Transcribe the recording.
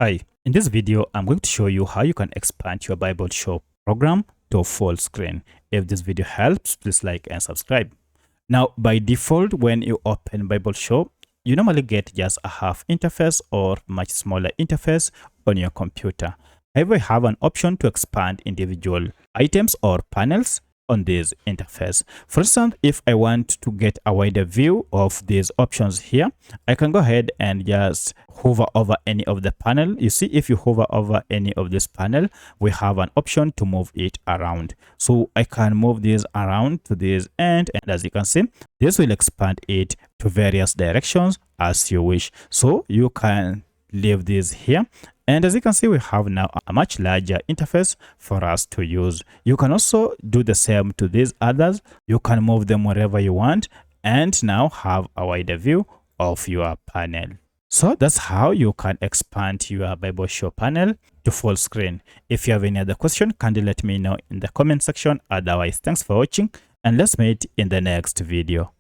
Hi, in this video, I'm going to show you how you can expand your BibleShow program to full screen. If this video helps, please like and subscribe. Now, by default, when you open BibleShow, you normally get just a half interface or much smaller interface on your computer. However, you have an option to expand individual items or panels on this interface. For instance, if I want to get a wider view of these options here, I can go ahead and just hover over any of the panel. You see, if you hover over any of this panel, we have an option to move it around. So I can move this around to this end, and as you can see, this will expand it to various directions as you wish. So you can leave this here. And as you can see, we have now a much larger interface for us to use. You can also do the same to these others. You can move them wherever you want and now have a wider view of your panel. So that's how you can expand your BibleShow panel to full screen. If you have any other question, kindly let me know in the comment section. Otherwise, thanks for watching and let's meet in the next video.